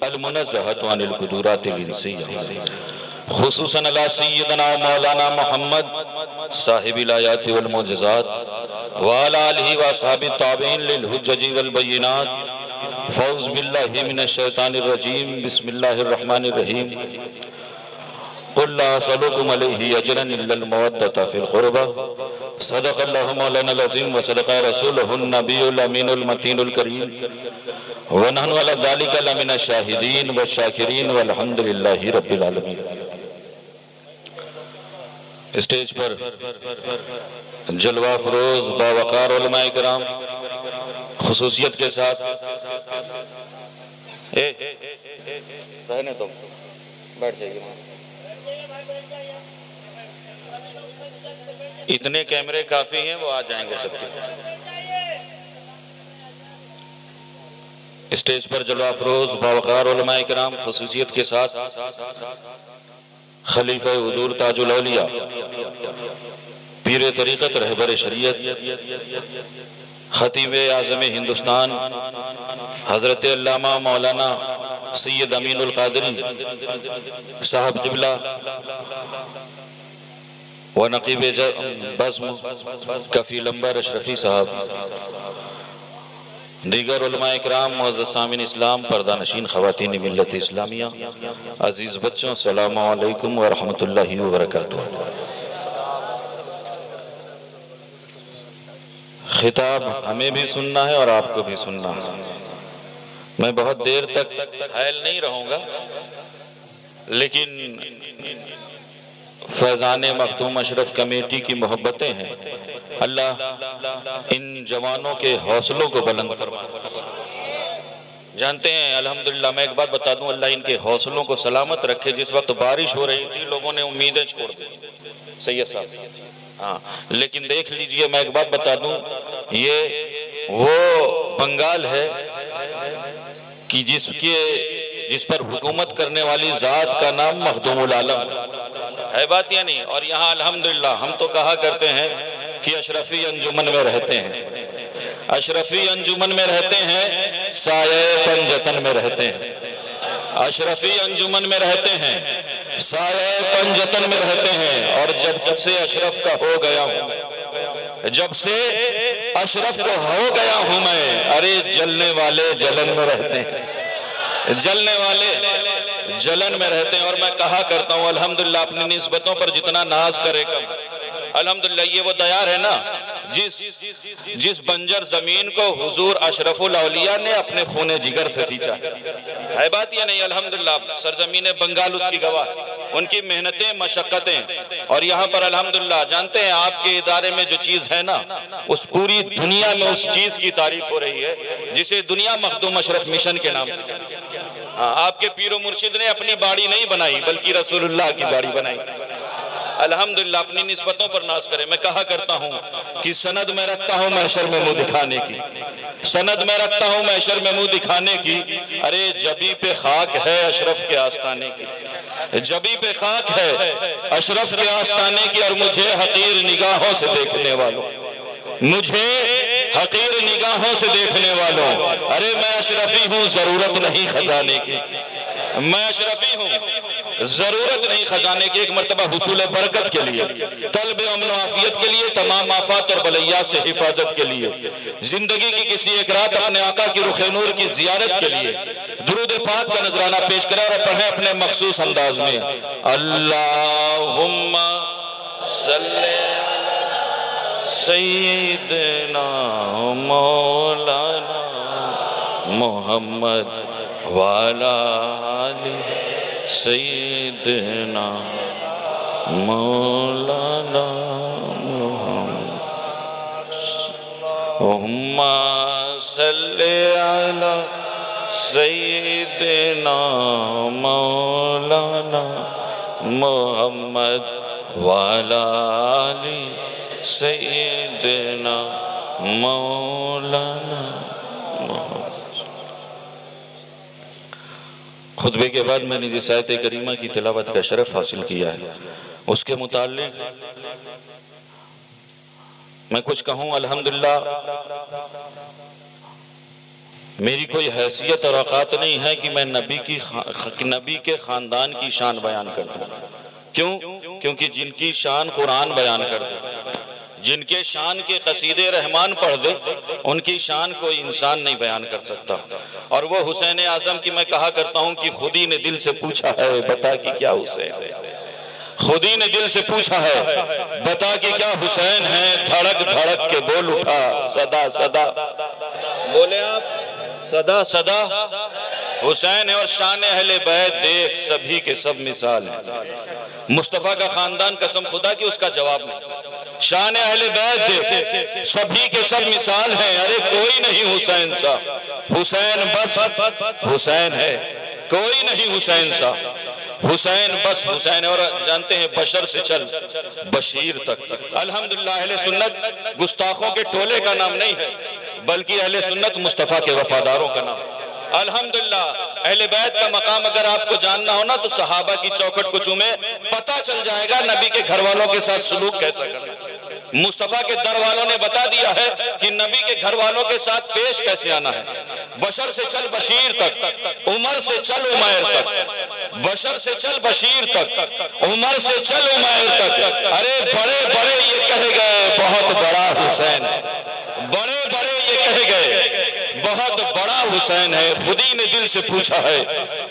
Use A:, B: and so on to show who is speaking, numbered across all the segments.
A: अल-मुनज़्ज़हतु अनिल कुदूरातिल इंसिय्या खुसूसन अला सय्यदना मौलाना मोहम्मद साहिबिल आयाति वल मुअज्जिज़ात व अला आलिहि व अस्हाबि ताबईन लिल हुज्जति वल बय्यिनात। फ़ौज़ बिल्लाहि मिनश शैतानिर रजीम। बिस्मिल्लाहिर रहमानिर रहीम। क़ुल ला असअलुकुम अलैहि अजरन इल्लल मवद्दता फ़िल क़ुरबा। सदक़ल्लाहु मौलानाल अज़ीम व सदक़ा रसूलुहुन नबियुल अमीनुल मतीनुल करीम व नहनु अला ज़ालिका लमिनश शाहिदीन व शाकिरीन वल्हम्दुलिल्लाहि रब्बिल आलमीन। स्टेज पर जलवा फरोज बावकार उलमाए किराम खुसूसियत के साथ रहने दो, बैठ जाइए। इतने कैमरे काफी हैं, वो आ जाएंगे सबके। स्टेज पर जलवा फरोज बावकार उलमाए किराम खुसूसियत के साथ खलीफा हुजूर ताजुल औलिया पीर तरीक़त रहबर शरीयत खतीब आज़म हिंदुस्तान हज़रत अल्लामा मौलाना सैयद अमीनुल क़ादरी साहब क़िबला व नक़ीब बज़्म कफ़ील अंबर अशरफ़ी साहब, दीगर उलमाए किराम, मुअज़्ज़ज़ सामिन इस्लाम, पर्दा नशीन ख़वातीन मिल्लत इस्लामिया, अज़ीज़ बच्चों, अस्सलामु अलैकुम व रहमतुल्लाहि व बरकातुहू। खिताब हमें भी सुनना है और आपको भी सुनना है। मैं बहुत देर तक हायल नहीं रहूँगा, लेकिन फैज़ान मखदूम अशरफ कमेटी की मोहब्बतें हैं। अल्लाह इन जवानों के हौसलों को बुलंद फरमाए। जानते हैं, अल्हम्दुलिल्लाह, मैं एक बात बता दूं, अल्लाह इनके हौसलों को सलामत रखे। जिस वक्त बारिश हो रही थी, लोगों ने उम्मीदें छोड़ दी, सैयद साहब। हाँ, लेकिन देख लीजिए, मैं एक बात बता दूं, ये वो बंगाल है कि जिस पर हुकूमत करने वाली ज़ात का नाम मखदूमुल आलम है। बात या नहीं? और यहाँ अल्हम्दुलिल्लाह हम तो कहा करते हैं कि अशरफी अंजुमन में रहते हैं, अशरफी अंजुमन में रहते हैं, साये पंजतन में रहते हैं। अशरफी अंजुमन में रहते हैं, साये पंजतन में रहते हैं। और जब से अशरफ का हो गया हूँ, जब से अशरफ को हो गया हूँ मैं, अरे जलने वाले जलन में रहते हैं, जलने वाले जलन में रहते हैं। और मैं कहा करता हूँ, अल्हम्दुलिल्लाह, अपनी निस्बतों पर जितना नाज करे कम। अल्हम्दुलिल्लाह, ये वो दयार है ना, जिस बंजर जमीन को हुजूर अशरफुल औलिया ने अपने खूने जिगर से सींचा है। बात ये नहीं? अल्हम्दुलिल्लाह, सरजमीन बंगाल उसकी गवाह, उनकी मेहनतें, मशक्कतें। और यहाँ पर अल्हम्दुलिल्लाह, जानते हैं, आपके इदारे में जो चीज़ है ना, उस पूरी दुनिया में उस चीज़ की तारीफ हो रही है जिसे दुनिया मखदूम अशरफ मिशन के नाम से। हाँ, आपके पीरो मुर्शिद ने अपनी बाड़ी नहीं बनाई, बल्कि रसूलुल्लाह की बाड़ी बनाई। अल्हम्दुलिल्लाह, अपनी निस्बतों पर नाज करें। मैं कहा करता हूँ कि सनद में रखता हूँ महशर में मुंह दिखाने की, सनद में रखता हूँ महशर में मुंह दिखाने की। अरे जबी पे खाक है अशरफ के आस्ताने की, जबी पे खाक है अशरफ के आस्ताने की। और मुझे हकीर निगाहों से देखने वालों, मुझे हकीर निगाहों से देखने वालों, अरे मैं अशरफी हूँ, जरूरत नहीं खजाने की। मैं अशरफी हूँ, जरूरत नहीं खजाने की। एक मरतबा हुसूल बरकत के लिए, तलब अमन आफियत के लिए, तमाम आफात और बलैयात से हिफाजत के लिए, जिंदगी की किसी एक रात अपने आका की रुखे नूर की जियारत के लिए दुरूद पाक का नजराना पेश करें और पढ़े अपने मखसूस अंदाज में। अल्लाहुम्मा सल्ले सय्यदना मौलाना मोहम्मद वाला आलि सय्यदना मौलाना मुहम्मद सल्ले अला सय्यदना मौलाना मोहम्मद वाला आलि सय्यदना मौलाना। खुतबे के बाद मैंने जिस आयत करीमा की तिलावत का शरफ हासिल किया है, उसके मुताल्लिक मैं कुछ कहूँ। अल्हम्दुलिल्लाह, मेरी कोई हैसियत और औकात नहीं है कि मैं नबी के ख़ानदान की शान बयान कर दूँ। क्यों? क्योंकि जिनकी शान कुरान बयान कर दे, जिनके शान के कसीदे रहमान पढ़ दे, उनकी शान कोई इंसान नहीं बयान कर सकता। और वो हुसैन आज़म की मैं कहा करता हूँ कि खुद ही ने दिल से पूछा है, बता कि क्या हुसैन, खुद ही ने दिल से पूछा है, बता कि क्या हुसैन है। धड़क धड़क के बोल उठा, सदा सदा, बोले आप, सदा सदा हुसैन है। और शान अहले बैत देख, सभी के सब मिसाल है। मुस्तफ़ा का खानदान कसम खुदा की उसका जवाब नहीं। शान अहले बैत देख, सभी के सब मिसाल हैं। अरे कोई नहीं हुसैन सा, हुसैन बस हुसैन है, कोई नहीं हुसैन सा, हुसैन बस हुसैन है। और जानते हैं बशर से चल बशीर तक। अल्हम्दुलिल्लाह अहले सुन्नत गुस्ताखों के टोले का नाम नहीं है, बल्कि अहले सुन्नत मुस्तफ़ा के वफादारों का नाम। अल्हम्दुलिल्लाह अहले बैत का मकाम अगर आपको जानना हो ना तो सहाबा की चौखट को चूमे, पता चल जाएगा नबी के घर वालों के साथ सुलूक कैसा करना। मुस्तफ़ा के दर वालों ने बता दिया है कि नबी के घर वालों के साथ पेश कैसे आना है। बशर से चल बशीर तक, उमर से चल उमैर तक, बशर से चल बशीर तक, उमर से चल उमैर तक। अरे बड़े बड़े ये कह गए बहुत बड़ा हुसैन है, बड़े बड़े ये कह गए बहुत बड़ा हुसैन है। खुद ही ने दिल से पूछा है,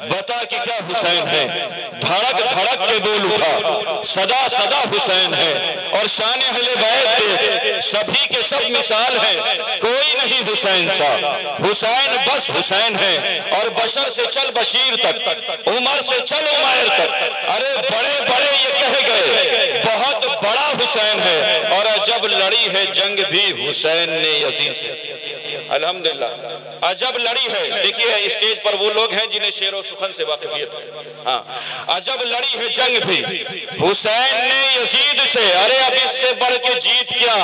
A: बता कि क्या हुसैन है। धड़क धड़क के बोल उठा, सदा सदा हुसैन है। और शान अहले बैत देख, सभी के सब मिसाल है, कोई नहीं हुसैन सा, हुसैन बस हुसैन है। और बशर से चल बशीर तक, उमर से चल उमैर तक। अरे बड़े बड़े ये कह गए बहुत बड़ा हुसैन है। और अजब लड़ी है जंग भी हुसैन ने यजीद से। अल्हम्दुलिल्लाह अजब लड़ी है। देखिए स्टेज पर वो लोग हैं जिन्हें शेर और सुखन से वाकिफियत है। हाँ, अजब लड़ी है जंग भी हुसैन ने यजीद से। अरे अब इससे बढ़ के जीत क्या,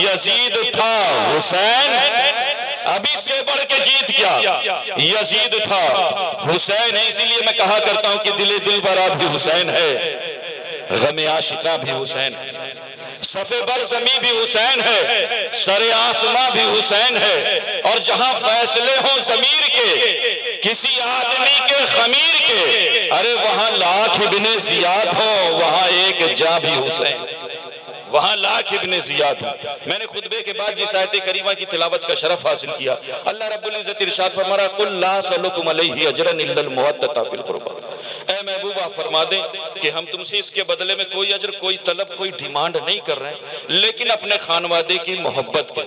A: यजीद था हुसैन, अब इससे बढ़ के जीत क्या, यजीद था हुसैन है। इसीलिए मैं कहा करता हूँ कि दिले दिल बरा भी हुसैन है, गमे आशिका भी हुसैन है, सफ़े बर ज़मी भी हुसैन है, सरे आसमां भी हुसैन है। और जहां फैसले हो ज़मीर के, किसी आदमी के खमीर के, अरे वहां लाख इब्ने ज़ियाद हो, वहां एक जा भी हुसैन, वहां लाख इब्ने ज़ियाद हो। मैंने खुतबे के बाद जिस आयत करीमा की तिलावत का शरफ हासिल किया, अल्लाह रब्बुल इज़्ज़त इरशाद फरमा, कुल ला सलुकुम अलैहि अजरन इल्लल मुवद्दता फिल कुर्बा। ऐ महबूबा फरमा दें कि हम तुमसे इसके बदले में कोई अजर, कोई तलब, कोई डिमांड नहीं कर रहे हैं, लेकिन अपने खानवादे की मोहब्बत के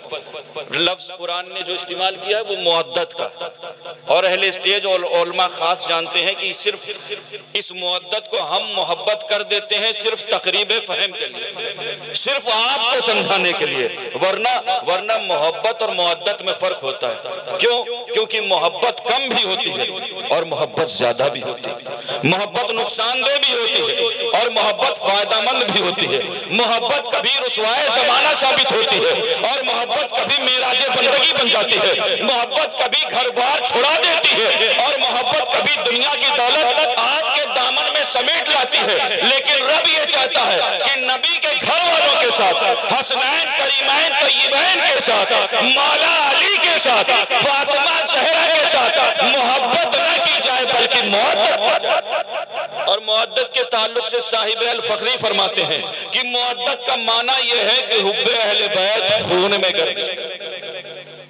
A: लफ्ज कुरान ने जो इस्तेमाल किया है वो मुअद्दत का। और अहले स्टेज और उलमा खास जानते हैं कि सिर्फ इस मुअद्दत को हम मोहब्बत कर देते हैं सिर्फ तकरीब फहम के लिए, सिर्फ आपको समझाने के लिए, वरना मोहब्बत और मुअद्दत में फर्क होता है। क्यों? क्योंकि मोहब्बत कम भी होती है और मोहब्बत ज्यादा भी होती है। मोहब्बत नुकसानदेह भी होती है और मोहब्बत फायदामंद भी होती है। मोहब्बत कभी रुसवाए ज़माना साबित होती है और मोहब्बत कभी मेराजे बंदगी बन जाती है। मोहब्बत कभी घर बार छुड़ा देती है और मोहब्बत कभी दुनिया की दौलत आपके दामन में समेट लाती है। लेकिन रब ये चाहता है कि नबी के घर वालों के साथ, हसनैन करीमैन तय्यबैन के साथ, मौला अली के साथ, फातिमा ज़हरा के साथ मोहब्बत न की जाए बल्कि मुअद्दत। और मुअद्दत के ताल्लुक से साहिब अल फखरी फरमाते हैं कि मुअद्दत का माना यह है कि हुब्बे अहले बैत खून में गर्दिश करे,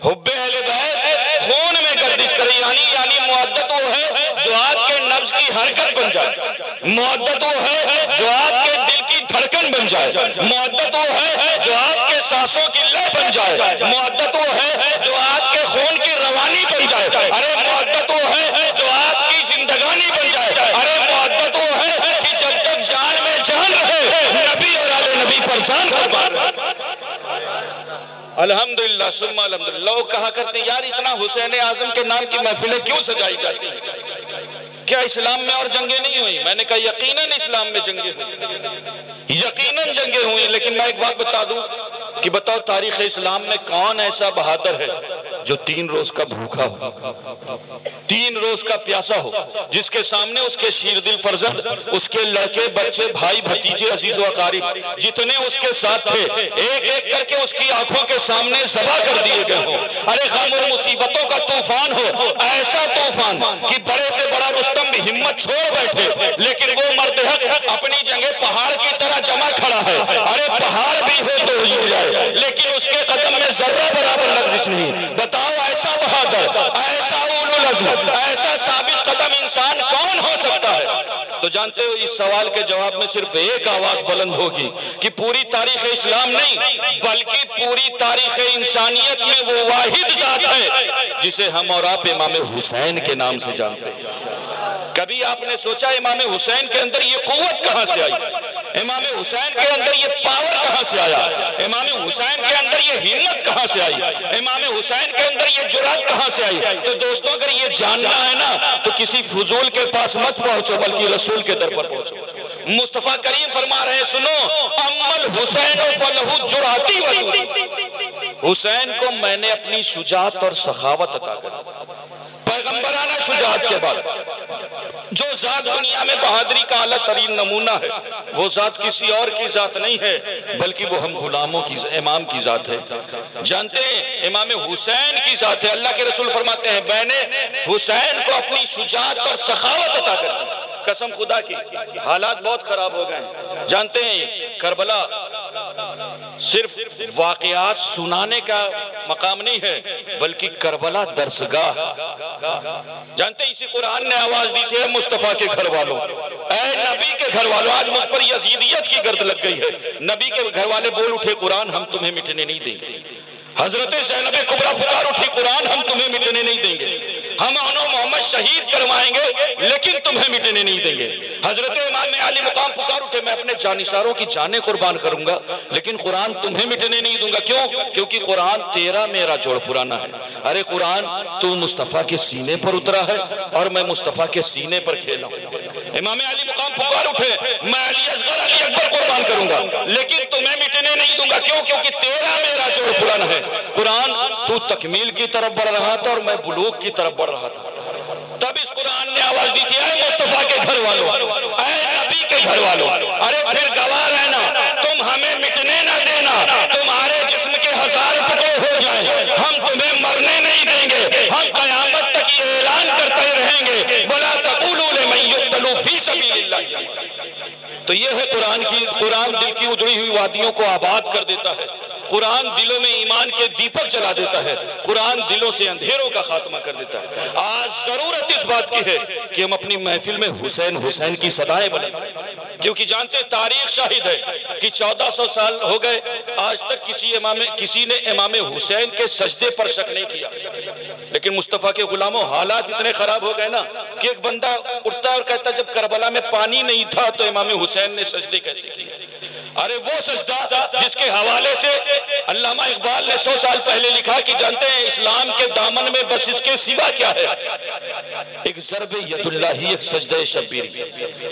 A: हुब्बे अहले बैत खून में गर्दिश करे। यानी मुअद्दत वो है जो आपके नब्ज की हरकत बन जाए, मुअद्दत वो है जो आपके दिल की धड़कन बन जाए, मुअद्दत वो है जो आपके सांसों की लय बन जाए, मुअद्दत वो है जो आपके खून की रवानी बन जाए। अरे मुअद्दत वो है जो आपकी जिंदगानी बन जाए। अरे मुअद्दत वो है कि जब तक जान में जान रहे नबी और आले नबी पर जान कुर्बान। अल्हम्दुलिल्लाह सुम्मा अल्हम्दुलिल्लाह। लोग कहा करते हैं यार इतना हुसैन आज़म के नाम की महफिलें क्यों सजाई जाती हैं, क्या इस्लाम में और जंगें नहीं हुई? मैंने कहा यकीनन इस्लाम में जंगें हुई, यकीनन जंगें हुई। लेकिन मैं एक बात बता दूं कि बताओ तारीख़ इस्लाम में कौन ऐसा बहादुर है जो 3 रोज का भूखा हो, 3 रोज का प्यासा हो, जिसके सामने उसके शीरदिल फर्जंद, उसके लड़के बच्चे भाई भतीजे अजीज व अकारिब जितने उसके साथ थे एक एक करके उसकी आंखों के सामने ज़बा कर दिए गए हो। अरे गम और मुसीबतों का तूफान हो, ऐसा तूफान कि बड़े से बड़ा रुस्तम भी हिम्मत छोड़ बैठे, लेकिन वो मर्द हक अपनी जगह पहाड़ की तरह जमा खड़ा है। अरे पहाड़ भी हो तो हिल जाए, लेकिन उसके कदम में जर्रा बराबर लग्जिश नहीं। बताओ ऐसा बहादुर, ऐसा उलुल अज़्म, ऐसा साबित कदम इंसान कौन हो सकता है? तो जानते हो इस सवाल के जवाब में सिर्फ एक आवाज बुलंद होगी कि पूरी तारीख इस्लाम नहीं बल्कि पूरी तारीख इंसानियत में वो वाहिद जात है जिसे हम और आप इमाम हुसैन के नाम से जानते हैं। कभी आपने सोचा इमाम हुसैन के अंदर ये कुव्वत कहां से आई? इमाम हुसैन के अंदर ये पावर कहां से आया? इमाम हुसैन के अंदर ये हिम्मत कहां से आई? इमाम हुसैन के अंदर ये जुरात कहां से आई? तो दोस्तों अगर ये जानना है ना तो किसी फजूल के पास मत पहुंचो बल्कि रसूल के दर पर पहुंचो। मुस्तफा करीम फरमा रहे हैं, सुनो, अम्मल हुसैन फलहु जुराती वजूदी, हुसैन को मैंने अपनी शुजात और सखावत अता कर। पैगंबराना शुजात के बाद जो जात दुनिया में बहादुरी का आला तरीन नमूना है वो जात किसी और की जात नहीं है बल्कि वो हम गुलामों की इमाम की जात है। जानते हैं इमाम हुसैन की जात है। अल्लाह के रसूल फरमाते हैं, मैंने हुसैन को अपनी शुजात और सखावत अता कर दी। कसम खुदा की हालात बहुत खराब हो गए। जानते हैं करबला सिर्फ वाकयात सुनाने का मकाम नहीं है बल्कि करबला दरसगाह। जानते इसी कुरान ने आवाज दी थी, मुस्तफा के घर वालों, ऐ नबी के घर वालों, आज मुझ पर यजीदियत की गर्द लग गई है। नबी के घर वाले बोल उठे, कुरान हम तुम्हें मिटने नहीं देंगे। हजरत ज़ैनब कुबरा पुकार उठी, कुरान हम तुम्हें मिटने नहीं देंगे। हम मोहम्मद शहीद करवाएंगे लेकिन तुम्हें मिटने नहीं देंगे। हजरत इमाम अली मुकाम पुकार उठे, मैं अपने जानिसारों की जानें कुर्बान करूंगा लेकिन कुरान तुम्हें मिटने नहीं दूंगा। क्यों? क्योंकि कुरान तेरा मेरा जोड़ पुराना है। अरे कुरान तू मुस्तफ़ा के सीने पर उतरा है और मैं मुस्तफ़ा के सीने पर खेला हूं। इमाम अली मुकाम पुकार उठे, मैं अली असगर अली अकबर कुर्बान करूंगा लेकिन तुम्हें मिटने नहीं दूंगा। क्यों? क्योंकि तेरा मेरा जोड़ पुराना है। कुरान तू तकमील की तरफ बढ़ रहा था और मैं बुलूग की तरफ बढ़ रहा था। तब इस कुरान ने आवाज दी थी, ऐ मुस्तफा के घर वालों, ऐ नबी के घर वालों, अरे फिर गवाह रहना, तुम हमें मिटने ना देना। तुम्हारे जिस्म के 1000 टुकड़े हो जाएं, हम तुम्हें मरने नहीं देंगे। हम कयामत तक ये ऐलान करते रहेंगे, वला तक़ूलू लिमन युक़्तलू फी सबीलिल्लाह। तो ये है कुरान की। कुरान दिल की उजड़ी हुई वादियों को आबाद कर देता है। कुरान दिलों में ईमान के दीपक जला देता है। कुरान दिलों से अंधेरों का खात्मा कर देता है। आज जरूरत इस बात की है कि हम अपनी महफिल में हुसैन हुसैन की सदाएं बने, क्योंकि जानते तारीख शाहिद है कि 1400 साल हो गए आज तक किसी ने इमाम हुसैन के सजदे पर शक नहीं किया। लेकिन मुस्तफ़ा के गुलामों हालात इतने खराब हो गए ना कि एक बंदा उठता और कहता जब करबला में पानी नहीं था तो इमाम हुसैन ने सजदे कैसे किए? अरे वो सजदा जिसके हवाले से अल्लामा इकबाल ने 100 साल पहले लिखा कि जानते हैं इस्लाम के दामन में बस इसके सिवा क्या है? एक ज़र्ब यदुल्लाही, एक सजदे शब्बीरी।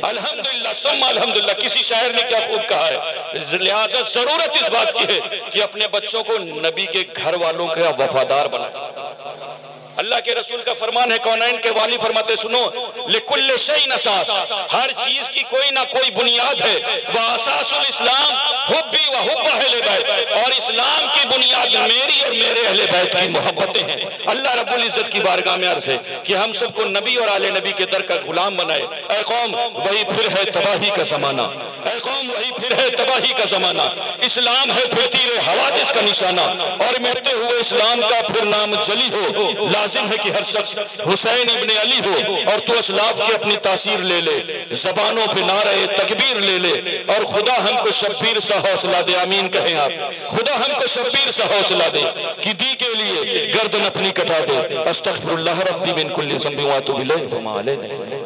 A: अल्हम्दुलिल्लाह सुम्मा अल्हम्दुलिल्लाह। किसी शायर ने क्या खूब कहा है। लिहाजा जरूरत इस बात की है कि अपने बच्चों को नबी के घर वालों का वफादार बनाए। अल्लाह के रसूल का फरमान है, कौनैन के वाली फरमाते, सुनो, लिकुल्लि शैइन असास, हर चीज की कोई ना कोई बुनियाद है। व असासुल इस्लाम हुब्बी व हुब्ब अहले बैत, और इस्लाम की बुनियाद मेरी और मेरे अहले बैत की मोहब्बतें हैं। अल्लाह रब्बुल इज्जत की बारगाह में अर्ज़ है कि हम सबको नबी और आले नबी के दर का गुलाम बनाए। ऐ कौम वही फिर है तबाही का जमाना, ऐ कौम वही फिर है तबाही का जमाना। इस्लाम है फिर तीरे हवादिस का निशाना, और मिटते हुए इस्लाम का फिर नाम जली हो। लाजिम है कि हर शख्स हुसैन इब्ने अली हो और तू असलाफ की अपनी तासीर ले ले, जबानों पे नारे तकबीर ले ले, और खुदा हमको शब्बीर सा हौसला दे। आमीन कहें आप। खुदा हमको शब्बीर सा हौसला दे कि दी के लिए गर्दन अपनी कटा दे। अस्तगफिरुल्लाह रब्बी मिन कुल्ली ज़ंबि व अतूबु इलैहि व मा अलैना।